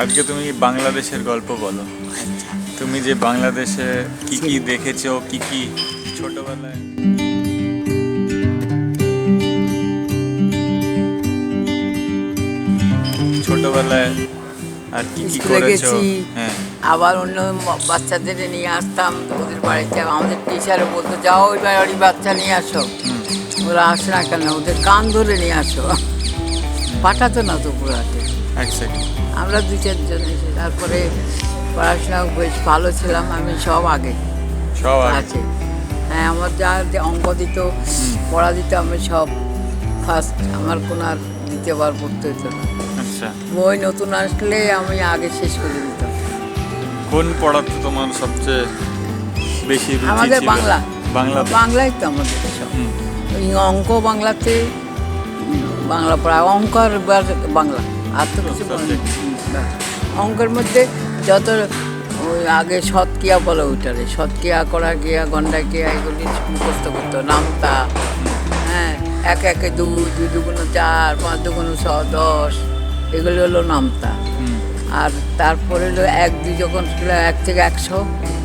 আজকে তুমি বাংলাদেশের গল্প বলো। তুমি যে বাংলাদেশে কি কি দেখেছো, কি কি ছোটবেলায় আর কি কি স্কুলে করেছো? গেছি, হ্যাঁ, আবার অন্য বাচ্চাদের নিয়ে আসতাম ওদের বাড়িতে। আমাদের টিচারও বলতো যাও ওই বাড়ি বাচ্চা নিয়ে আসো। ওরা আসে না কেন, ওদের কান ধরে নিয়ে আসো। পাঠাতো না তো পুরাতে। এক সেকেন্ড। আমরা দু চারজন এসে তারপরে পড়াশোনা বেশ ভালো ছিলাম। আমি সব আগে সব আগে? আছে। হ্যাঁ, আমার যা যে অঙ্ক দিত, পড়া দিত, আমি সব ফার্স্ট। আমার কোনো আর দ্বিতীয়বার পড়তে হতো না। আচ্ছা, বই নতুন আসলে আমি আগে শেষ করে দিতাম। কোন পড়াতে তোমার সবচেয়ে বেশি রুচি আমাদের ছিল? বাংলা। বাংলা। বাংলাই তো আমাদের সব। হুম। ওই অঙ্ক বাংলাতে, বাংলা পড়া, অঙ্ক আর বাংলা, আর তো কিছু বলে না। অঙ্কের মধ্যে যত ওই আগে সৎক্রিয়া বলো, ওইটারে সৎক্রিয়া, করা ক্রিয়া, গন্ডা ক্রিয়া, এগুলি মুখস্থ করতো। নামতা, হ্যাঁ, এক একে দুই, দুই দুগুণ চার, পাঁচ দুগুণ 10, এগুলি হলো নামতা। আর তারপরে হলো 1 2 যখন ছিল, 1 থেকে 100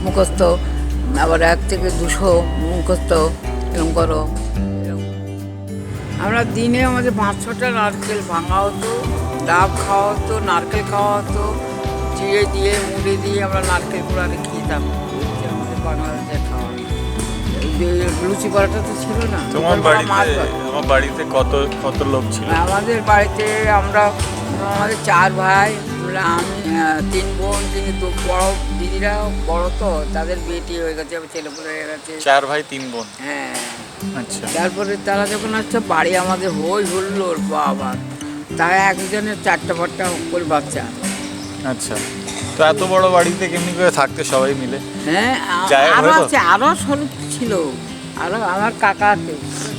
মুখস্থ, আবার 1 থেকে 200 মুখস্থ, এরকম করো। আমরা দিনে আমাদের 5-6টা নারকেল ভাঙা হতো, ডাব খাওয়া হতো, নারকেল খাওয়া হতো, চিড়ে দিয়ে মুড়ি দিয়ে আমরা নারকেল কুড়ালে খেতাম। হচ্ছে আমাদের বাংলাদেশের খাওয়া। লুচি পরোটা তো ছিল না। তোমার মাছ বাড়িতে, ভাত। আমার বাড়িতে কত কত লোক ছিল? আমাদের বাড়িতে আমাদের 4 ভাই, আমি 3 বোন, কিন্তু বড় দিদিরা বড়, তো তাদের বিয়ে হয়ে গেছে, ছেলেপুলে হয়ে গেছে। 4 ভাই 3 বোন। হ্যাঁ, আচ্ছা। তারপরে তারা যখন আসছে বাড়ি আমাদের হই হুল্লোড় বাবা, তারা একজনের 4টা-5টা করে বাচ্চা। আচ্ছা, তো এত বড় বাড়িতে কেমনি করে থাকতে সবাই মিলে? হ্যাঁ, জায়গা আরও হতো? আছে, আরও সরু ছিল। আরও আমার কাকা আছে,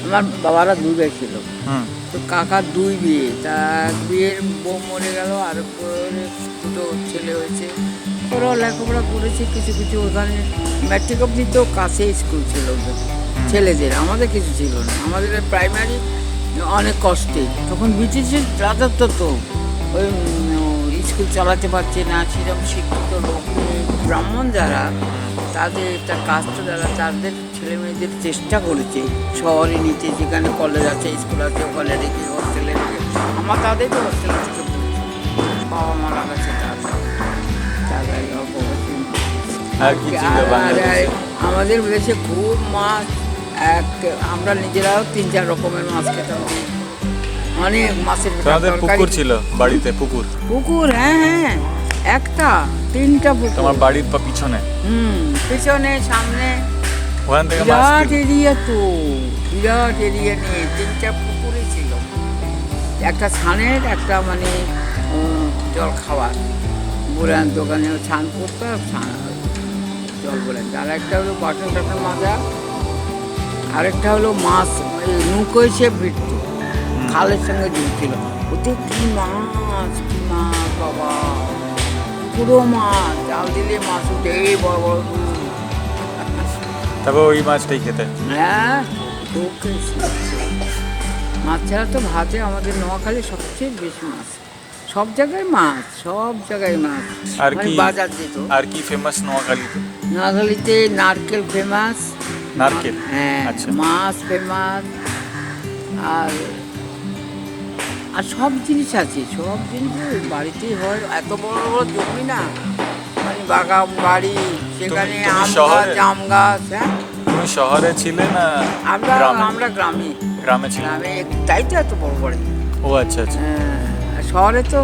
আমার বাবারা 2 ভাই ছিল। হুম। তো কাকার 2 বিয়ে, তা এক বিয়ের বউ মরে গেল, আর 2টো ছেলে হয়েছে। ওরাও লেখাপড়া করেছে কিছু কিছু। ওখানে ম্যাট্রিক অবধি তো কাছে স্কুল ছিল ওদের ছেলেদের, আমাদের কিছু ছিল না। আমাদের প্রাইমারি অনেক কষ্টে, তখন ব্রিটিশের রাজত্ব তো, ওই স্কুল চালাতে পারছে না সেরকম শিক্ষিত লোক। ব্রাহ্মণ যারা, তাদের একটা কাস্ট যারা, তাদের ছেলে মেয়েদের চেষ্টা করেছে শহরে নিতে, যেখানে কলেজ আছে, স্কুল আছে, ওখানে রেখে হোস্টেলে রেখে। আমার তাদেরকে হোস্টেলে থেকে পড়েছে, বাবা মারা গেছে। তাদের অল্প বয়সে। আর কি ছিল বাংলাদেশে? আমাদের দেশে খুব মাছ, আমরা নিজেরাও 3-4 রকমের মাছ খেতাম। অনেক মাছের তোমাদের পুকুর ছিল বাড়িতে? পুকুর? পুকুর, হ্যাঁ হ্যাঁ, 3টা পুকুর। তোমার বাড়ির পিছনে? পিছনে, সামনে, ওখান থেকে মাছ বিরাট এরিয়া তো, বিরাট এরিয়া নিয়ে 3টা পুকুরই ছিল। একটা ছানের, একটা মানে জল খাওয়ার, বুড়ান দোকানে ছান করতো, জল বলেন। আর একটা হলো বাটন টাটন মাজা, আরেকটা হলো মাছ নৌকো এসে ভিড়ত, খালের সঙ্গে ঝুলছিল। ওতে কি মাছ, কি মাছ বাবা, পুরো মাছ, জাল দিলে মাছ উঠে, এই বড় বড়। তারপর ওই মাছটাই খেতে? হ্যাঁ, খুব খেয়েছি। মাছ ছাড়া তো ভাতে আমাদের নোয়াখালী সবচেয়ে বেশি মাছ। সব জায়গায় মাছ, সব জায়গায় মাছ। আর মানে কি বাজার যেত। আর কি ফেমাস নোয়াখালীতে? নোয়াখালীতে নারকেল ফেমাস। নারকেল? হ্যাঁ, আচ্ছা। মাছ ফেমাস। আর আর সব জিনিস আছে, সব জিনিস বাড়িতেই হয়। এত বড় বড় জমি না, মানে বাগান বাড়ি, সেখানে তুমি আম গাছ, শহরে? জাম গাছ। হ্যাঁ, তুমি শহরে ছিলে না আমরা গ্রামে? আমরা গ্রামে। গ্রামে ছিলে? গ্রামে, তাই তো এত বড় বাড়ি। ও আচ্ছা আচ্ছা। আর শহরে তো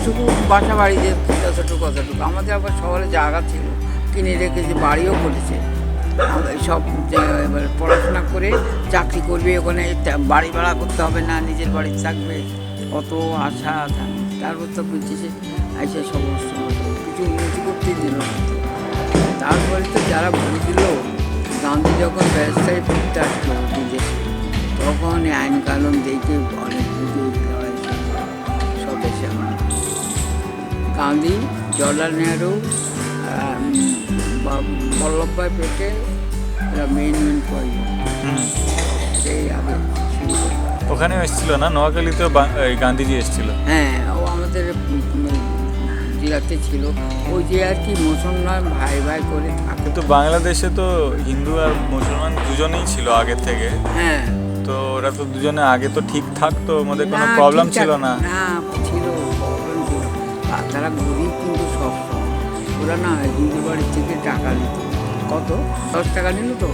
শুধু বাসা বাড়িতে কতটুকু কতটুকু। আমাদের আবার শহরে জায়গা ছিল, কিনে রেখেছে, বাড়িও করেছে। সব এবার পড়াশোনা করে চাকরি করবে, ওখানে বাড়ি ভাড়া করতে হবে না, নিজের বাড়ি থাকবে, কত আশা। তারপর তো ব্রিটিশে এসে সমস্ত কিছু উন্নতি করতে দিল না। তারপরে তো যারা ভুল দিল, গান্ধী যখন ব্যবসায়ী পড়তে আসলো বিদেশে, তখন আইন কানুন দেখে অনেক লড়াই সব এসে গান্ধী, জওয়াহরলাল নেহরু, বল্লভভাই পেটেল, এরা মেন পয়েন্ট। সেই আগে ওখানেও এসেছিল না নোয়াখালীতেও? গান্ধীজি এসেছিল? হ্যাঁ, ও আমাদের গুজরাটে ছিল, ওই যে আর কি মুসলমান ভাই ভাই করে থাকে। কিন্তু বাংলাদেশে তো হিন্দু আর মুসলমান দুজনেই ছিল আগের থেকে, হ্যাঁ, তো ওরা তো দুজনে আগে তো ঠিক থাকতো, ওদের কোনো না, প্রবলেম ঠিকঠাক ছিল না। না, ছিল প্রবলেম ছিল। আর তারা গরিব কিন্তু সব ওরা না হিন্দু বাড়ির থেকে টাকা নিত, কত 10 টাকা নিল তো,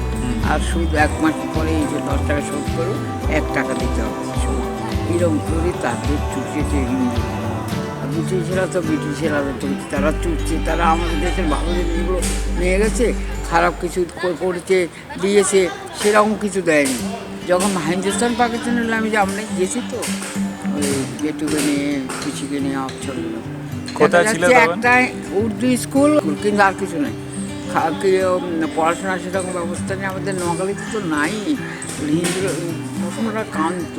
আর সুদ 1 মাস পরে এই যে 10 টাকা শোধ করো, 1 টাকা দিতে হবে সুদ, এরকম করে তাদের চুষেছে হিন্দু। আর ব্রিটিশরা তো তারা চুষছে, তারা আমাদের দেশের ভালো জিনিসগুলো নিয়ে গেছে, খারাপ কিছু করেছে দিয়েছে, সেরকম কিছু দেয়নি। যখন হিন্দুস্তান পাকিস্তান হলে আমি যে আমরা গেছি তো ওই যেটুকু নিয়ে কিছুকে নিয়ে চলল। কোথায় ছিল তখন? একটা উর্দু স্কুল, কিন্তু আর কিছু নেই। পড়াশোনার সেরকম ব্যবস্থা নেই, আমাদের নোয়াখালীতে তো নাই। হিন্দু মুসলমানরা কান্ত,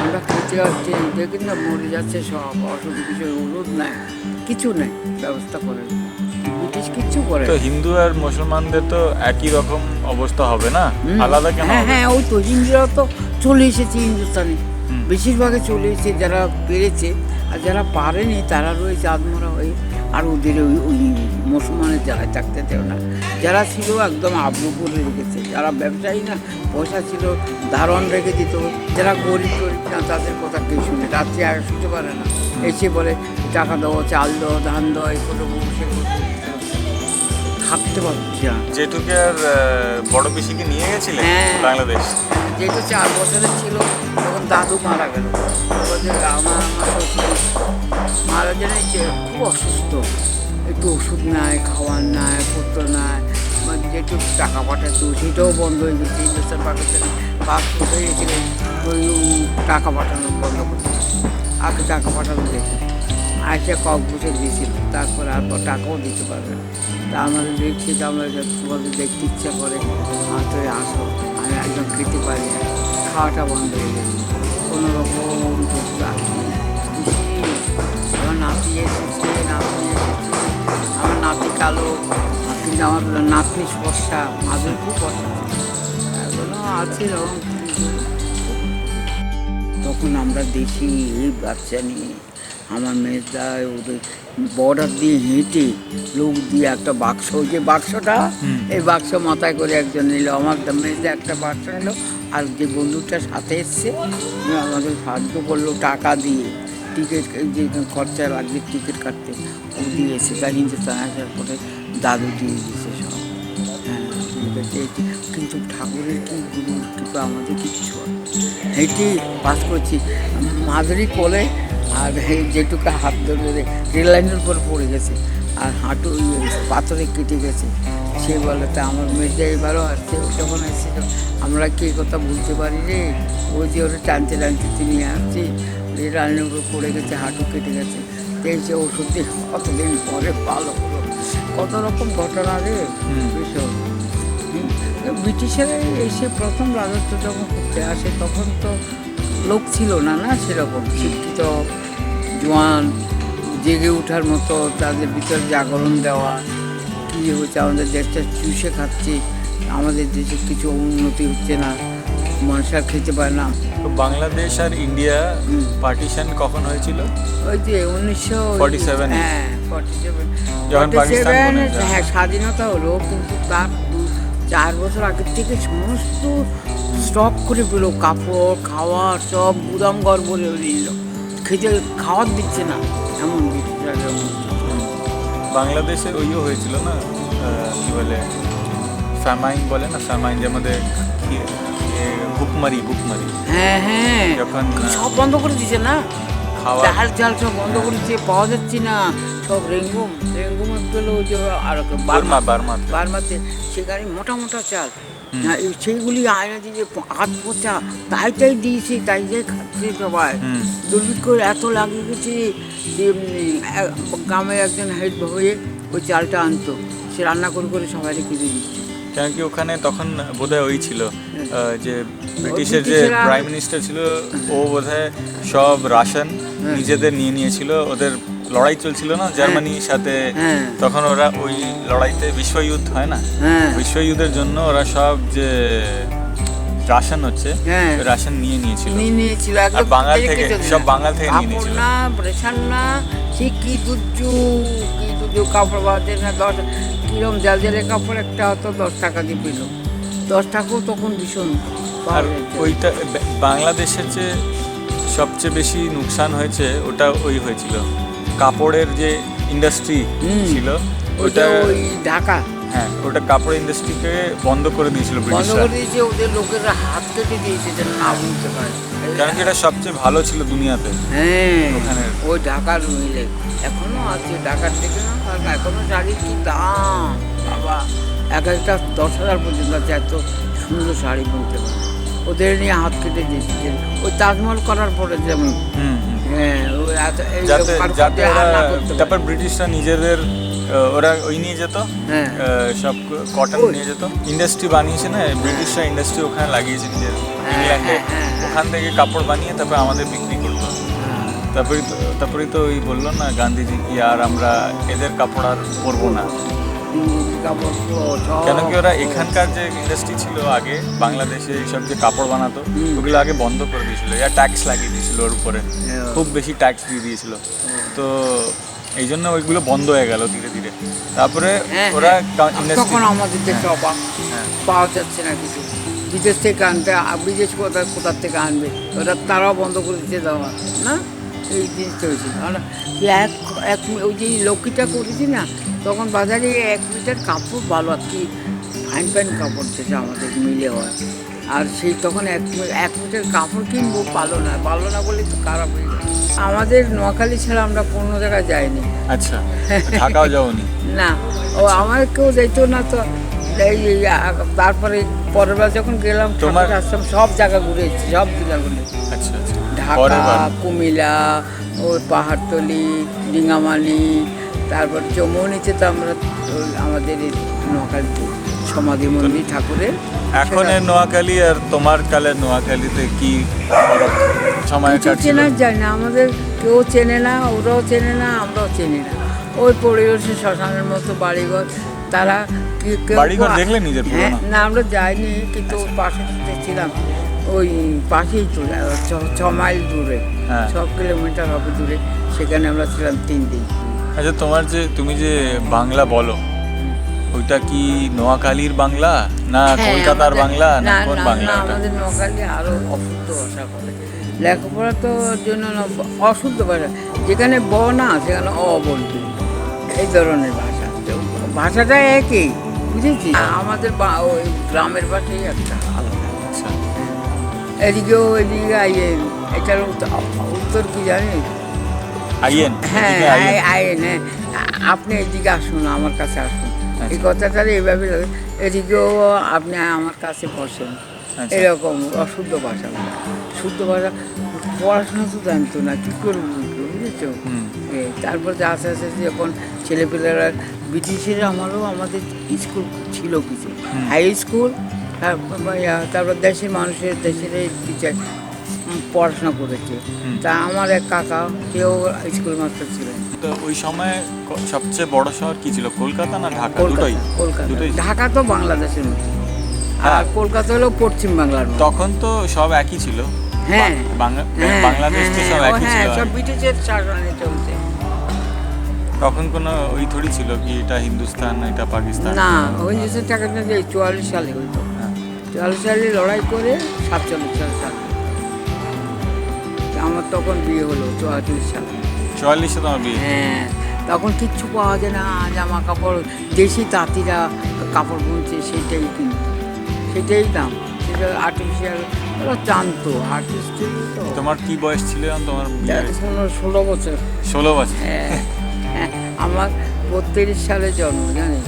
আমরা খেতে যাচ্ছে দেখি না মরে যাচ্ছে সব, অসুখ কিছু ওষুধ নেই, কিছু নেই, ব্যবস্থা করে ব্রিটিশ কিচ্ছু করে। তো হিন্দু আর মুসলমানদের তো একই রকম অবস্থা হবে না, আলাদা কেন হ্যাঁ হবে? হ্যাঁ, ওই তো হিন্দুরা তো চলে এসেছে হিন্দুস্তানে, বেশিরভাগে চলে এসেছে যারা পেরেছে, আর যারা পারেনি তারা রয়েছে আদমরা হয়ে, আর ওদের ওই মুসলমানের জ্বালায় থাকতে দেও না। যারা ছিল একদম আব্রু করে রেখেছে, যারা ব্যবসায়ী না পয়সা ছিল ধারণ রেখে দিত, যারা গরিব টরিব না তাদের কথা কেউ শুনে রাত্রি আর শুতে পারে না, এসে বলে টাকা দাও, চাল দাও, ধান দাও, এই করে সে থাকতে পারছি না। যেটুকে আর বড় পিসিকে নিয়ে গেছিলেন হ্যাঁ। বাংলাদেশ। যেহেতু 4 বছরের ছিল তখন দাদু মারা গেল। আমার শ্বশুর মারা গেলে খুব অসুস্থ, একটু ওষুধ নাই, খাওয়ার নাই, পত্র নাই, মানে যেটুকু টাকা পাঠাতো সেটাও বন্ধ হয়ে গেছে। হিন্দুস্তান পাকিস্তানে পাসপোর্ট হয়ে গেছিল, ওই টাকা পাঠানো বন্ধ করছে, আগে টাকা পাঠানো দেখে আইসে কয়েক দিয়েছিল, তারপর আর টাকাও দিতে পারবে না। তা আমাদের দেখছি যে আমরা তোমাদের দেখতে ইচ্ছা করে, আর তো আসো, আমি একদম খেতে পারি না, খাওয়াটা বন্ধ হয়ে গেছে, কোনো রকম আমার নাতি এসেছে, আমার নাতি কালো, কিন্তু আমার নাতনি ফর্সা, মাঝে খুব ফর্সা, এগুলো আছে এরকম। তখন আমরা দেখি এই বাচ্চা নিয়ে আমার মেয়েটায় ওদের বর্ডার দিয়ে হেঁটে লোক দিয়ে একটা বাক্স, ওই যে বাক্সটা, এই বাক্স মাথায় করে একজন নিল, আমার মেয়েটা একটা বাক্স নিল, আর যে বন্ধুটার সাথে এসছে আমাদের সাহায্য করলো টাকা দিয়ে, টিকিট যে খরচা লাগবে টিকিট কাটতে, ও দিয়েছে। তার হিন্দুস্তান আসার পরে দাদু দিয়ে দিয়েছে সব। হ্যাঁ, কিন্তু ঠাকুরের কি গুরু কৃপা, আমাদের কিচ্ছু হেঁটে পাস করছি, মাঝারি কোলে, আর যেটুকু হাত ধরে রেল লাইনের উপর পড়ে গেছে, আর হাঁটু পাথরে কেটে গেছে। সে বলে তা আমার মেয়েটা এবারও আসছে, ও যখন এসেছিল আমরা কি কথা বলতে পারি রে, ওই যে ওরা টানতে টানতে নিয়ে আসছে, রেল লাইনের উপর পড়ে গেছে, হাঁটু কেটে গেছে, দেখছে ওষুধ দিয়ে কতদিন পরে ভালো হলো। কত রকম ঘটনা রে এসব। ব্রিটিশেরা এসে প্রথম রাজত্ব যখন করতে আসে তখন তো লোক ছিল না না সেরকম শিক্ষিত জোয়ান, জেগে ওঠার মতো, তাদের ভিতর জাগরণ দেওয়া, কী হচ্ছে আমাদের দেশটা চুষে খাচ্ছে, আমাদের দেশে কিছু উন্নতি হচ্ছে না, মানুষরা খেতে পারে না। তো বাংলাদেশ আর ইন্ডিয়া পার্টিশন কখন হয়েছিল? ওই যে 47 হ্যাঁ 47 যখন পাকিস্তান বনে যায়। হ্যাঁ স্বাধীনতা হলো, কিন্তু তার 4 বছর আগের থেকে সমস্ত স্টক করে পেল, কাপড় খাওয়ার সব গুদাম ঘর বলে দিল, খেতে খাওয়ার দিচ্ছে না, এমন বাংলাদেশে ওইও হয়েছিল না, কি বলে ফ্যামাইন বলে না, ফ্যামাইন যে আমাদের বুকমারি। হ্যাঁ হ্যাঁ, যখন সব বন্ধ করে দিচ্ছে না, খাওয়া চাল চাল সব বন্ধ করেছে, পাওয়া যাচ্ছে না, সব রেঙ্গুম গেলো, ওই যে আর বার্মাতে সেখানে মোটা মোটা চাল, সেইগুলি আয়না দিয়ে হাত পোচা তাই দিয়েছে, তাই খাচ্ছে সবাই। দুর্ভিক্ষ এত লাগিয়ে গেছে যে গ্রামের একজন হেড হয়ে ওই চালটা আনতো, সে রান্না করে সবাই রেখে দিয়ে দিচ্ছে। কেন কি ওখানে তখন বোধহয় ওই ছিল যে ব্রিটিশের যে প্রাইম মিনিস্টার ছিল, ও বোধহয় সব রাশন নিজেদের নিয়েছিল, ওদের লড়াই চলছিল না জার্মানির সাথে, তখন ওরা ওই লড়াইতে বিশ্বযুদ্ধ হয় না, বিশ্বযুদ্ধের জন্য ওরা সব যে রাশন হচ্ছে, হ্যাঁ। রাশন নিয়ে নিয়েছিল। নিয়েছিল আর একদম বাঙাল থেকে, কিছু দিন সব না। বাঙাল থেকে নিয়ে কাপড় নিয়েছিল। না, রেশন না, সে কি দুজু কাপড় বাদে না 10 কিরম জালজালের কাপড় একটা হতো 10 টাকা দিয়ে পেল। 10 টাকাও তখন ভীষণ আর পাওয়া যেত। ওইটা বাংলাদেশের যে সবচেয়ে বেশি নুকসান হয়েছে ওটা ওই হয়েছিল, কাপড়ের যে ইন্ডাস্ট্রি ছিল ওইটা ওটা, ওই ঢাকা হ্যাঁ ওটা কাপড় ইন্ডাস্ট্রিকে বন্ধ করে দিয়েছিল বন্ধ ব্রিটিশরা। করে দিয়েছে, ওদের লোকেরা হাত কেটে দিয়েছে যেন না বুঝতে পারে। কারণ কি এটা সবচেয়ে ভালো ছিল দুনিয়াতে হ্যাঁ, ওখানের। ওই ঢাকার মিলে এখনো আছে, ঢাকার থেকে না, আর এখনো শাড়ির কি দাম বাবা, এক একটা 10,000 পর্যন্ত আছে, এত সুন্দর শাড়ি বুনতে পারে। ওদের নিয়ে হাত কেটে দিয়েছে, ওই তাজমহল করার পরে যেমন, হুম হুম। হ্যাঁ ওই যাতে যাতে ওরা, তারপর তারপর ব্রিটিশরা নিজেদের ওরা ওই নিয়ে যেত, হ্যাঁ সব কটন ওই। নিয়ে যেত, ইন্ডাস্ট্রি বানিয়েছে না ব্রিটিশরা, ইন্ডাস্ট্রি ওখানে লাগিয়েছে নিজের হ্যাঁ, ইংল্যান্ডে, হ্যাঁ, ওখান থেকে কাপড় বানিয়ে তারপর আমাদের বিক্রি করতো। তারপরেই তো ওই বললো না গান্ধীজি কি আর আমরা এদের কাপড় আর পরবো না, কাপড় কেন কি ওরা এখানকার যে ইন্ডাস্ট্রি ছিল আগে বাংলাদেশে এইসব যে কাপড় বানাতো ওগুলো আগে বন্ধ করে দিয়েছিল, ইয়া ট্যাক্স লাগিয়ে দিয়েছিল ওর উপরে, খুব বেশি ট্যাক্স দিয়ে দিয়েছিল, তো এই জন্য ওইগুলো বন্ধ হয়ে গেল ধীরে ধীরে। তারপরে ওরা ইন্ডাস্ট্রি, তখন আমাদের দেশে অবাক পাওয়া যাচ্ছে না কিছু, বিদেশ থেকে আনতে, বিদেশ কোথার থেকে আনবে, ওরা তারাও বন্ধ করে দিতে দেওয়া না, এই জিনিসটা হয়েছিল। আমরা এক এক ওই যে লক্ষ্মীটা করেছি না, তখন বাজারে 1 মিটার কাপড় ভালো আর কি ফাইন ফাইন কাপড় যেটা আমাদের মিলে হয়, আর সেই তখন 1 মিটার কাপড় কিনবো ভালো না বলে তো খারাপ হয়ে যায়। আমাদের নোয়াখালী ছাড়া আমরা কোনো জায়গায় যাইনি। আচ্ছা ঢাকাও যাওনি? না, ও আমার কেউ যাইতো না তো, তারপরে পরের বার যখন গেলাম তোমার আশ্রম সব জায়গা ঘুরে এসেছি, সব জেলা ঘুরে, আচ্ছা আচ্ছা, ঢাকা, কুমিল্লা, ওই পাহাড়তলি, ডিঙ্গামালি, তারপর চৌমনিতে তো আমরা আমাদের এই নোয়াখালীতে সমাধি মন্দির ঠাকুরের। এখন এর নোয়াখালী আর তোমার কালের নোয়াখালীতে কি সময় কিছু কাটছিল? চেনা যায় না, আমাদের কেউ চেনে না, ওরাও চেনে না, আমরাও চিনি না। ওই পরিবেশে শ্মশানের মতো বাড়িঘর, তারা বাড়িঘর দেখলে নিজের হ্যাঁ পুরনো? না, আমরা যাইনি, কিন্তু ওর পাশে ছিলাম, ওই পাশেই তো 6 মাইল দূরে, হ্যাঁ। 6 কিলোমিটার হবে দূরে, সেখানে আমরা ছিলাম 3 দিন। আচ্ছা তুমি যে বাংলা বলো ওইটা কি নোয়াখালীর বাংলা না হ্যাঁ, কলকাতার আমাদের- বাংলা না না, কোন না, বাংলা না, ওটা? আমাদের নোয়াখালী আরও অশুদ্ধ ভাষা বলে, লেখাপড়া তো জন্য না, অশুদ্ধ ভাষা, যেখানে ব না সেখানে অ বলবে, এই ধরনের ভাষা, তো ভাষাটা একই, বুঝেছি। আমাদের ওই গ্রামের ভাষাই একটা আলাদা। আচ্ছা এদিকেও এদিকে আইয়েন, এটার উত্তর কি জানেন? আইয়েন, হ্যাঁ এদিকে আইয়েন। আইয়েন, হ্যাঁ, আপনি এদিকে আসুন, আমার কাছে আসুন, এই আচ্ছা। কথাটা এইভাবে লাগে, এদিকেও আপনি আমার কাছে বসেন, আচ্ছা। এরকম অশুদ্ধ ভাষা বলে। শুদ্ধ ভাষা পড়াশোনা তো জানতো না, কী করে বুঝলো, বুঝেছো? হুম। তারপর যে আস্তে আস্তে যখন ছেলেপেলেরা, ব্রিটিশের আমাদের স্কুল ছিল কিছু, হাই স্কুল, তারপর দেশের মানুষের দেশের টিচার পড়াশোনা করেছে। তা আমার এক কাকা, কেউ স্কুল মাস্টার ছিলেন। তো ওই সময় সবচেয়ে বড় শহর কি ছিল, কলকাতা না ঢাকা? দুটোই? কলকাতা, দুটোই? ঢাকা তো বাংলাদেশের মতো, হ্যাঁ। আর কলকাতা হলো পশ্চিম বাংলার মতো। তখন তো সব একই ছিল, হ্যাঁ, হ্যাঁ, বাংলাদেশ তো সব হ্যাঁ, একই হ্যাঁ, ছিল। সব ব্রিটিশের শাসনে চলছে। তখন কোনো ওই থোড়ি ছিল কি এটা হিন্দুস্তান এটা পাকিস্তান? না, ওই দেশের টাকাটা যে 44 সালে হইতো, 44 সালে লড়াই করে 47 সালে আমার তখন বিয়ে হলো, 44 সালে। 44-এ তোমার বিয়ে? হ্যাঁ, তখন কিচ্ছু পাওয়া যায় না, জামা কাপড় দেশি তাঁতিরা কাপড় বুনছে, সেটাই কিনতো, সেটাই দাম, সেটা আর্টিফিশিয়াল, ওরা জানতো আর্টিস্ট তো। তোমার কি বয়স ছিল যখন তোমার বিয়ে হয়েছে? 16 বছর। 16 বছর? হ্যাঁ, হ্যাঁ, আমার 32 সালে জন্ম, জানি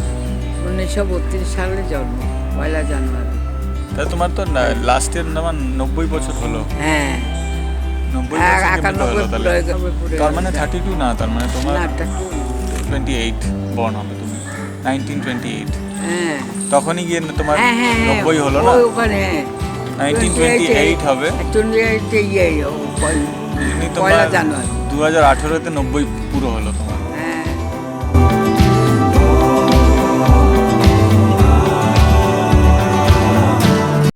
1932 সালে জন্ম, 1 জানুয়ারি। তাহলে তোমার তো লাস্টের 90 বছর হলো। হ্যাঁ, 90 বছর কেমনে হলো তাহলে? 91 তার মানে 32 না, তার মানে তোমার না, 28 বর্ন হবে তুমি, 1928। হ্যাঁ, তখনই গিয়ে তোমার হ্যাঁ, হ্যাঁ, 90 হলো না? ওই ওখানে 1928 হবে। 28 তুমি তো 1 জানুয়ারি। 2018-তে 90 পুরো হলো তোমার।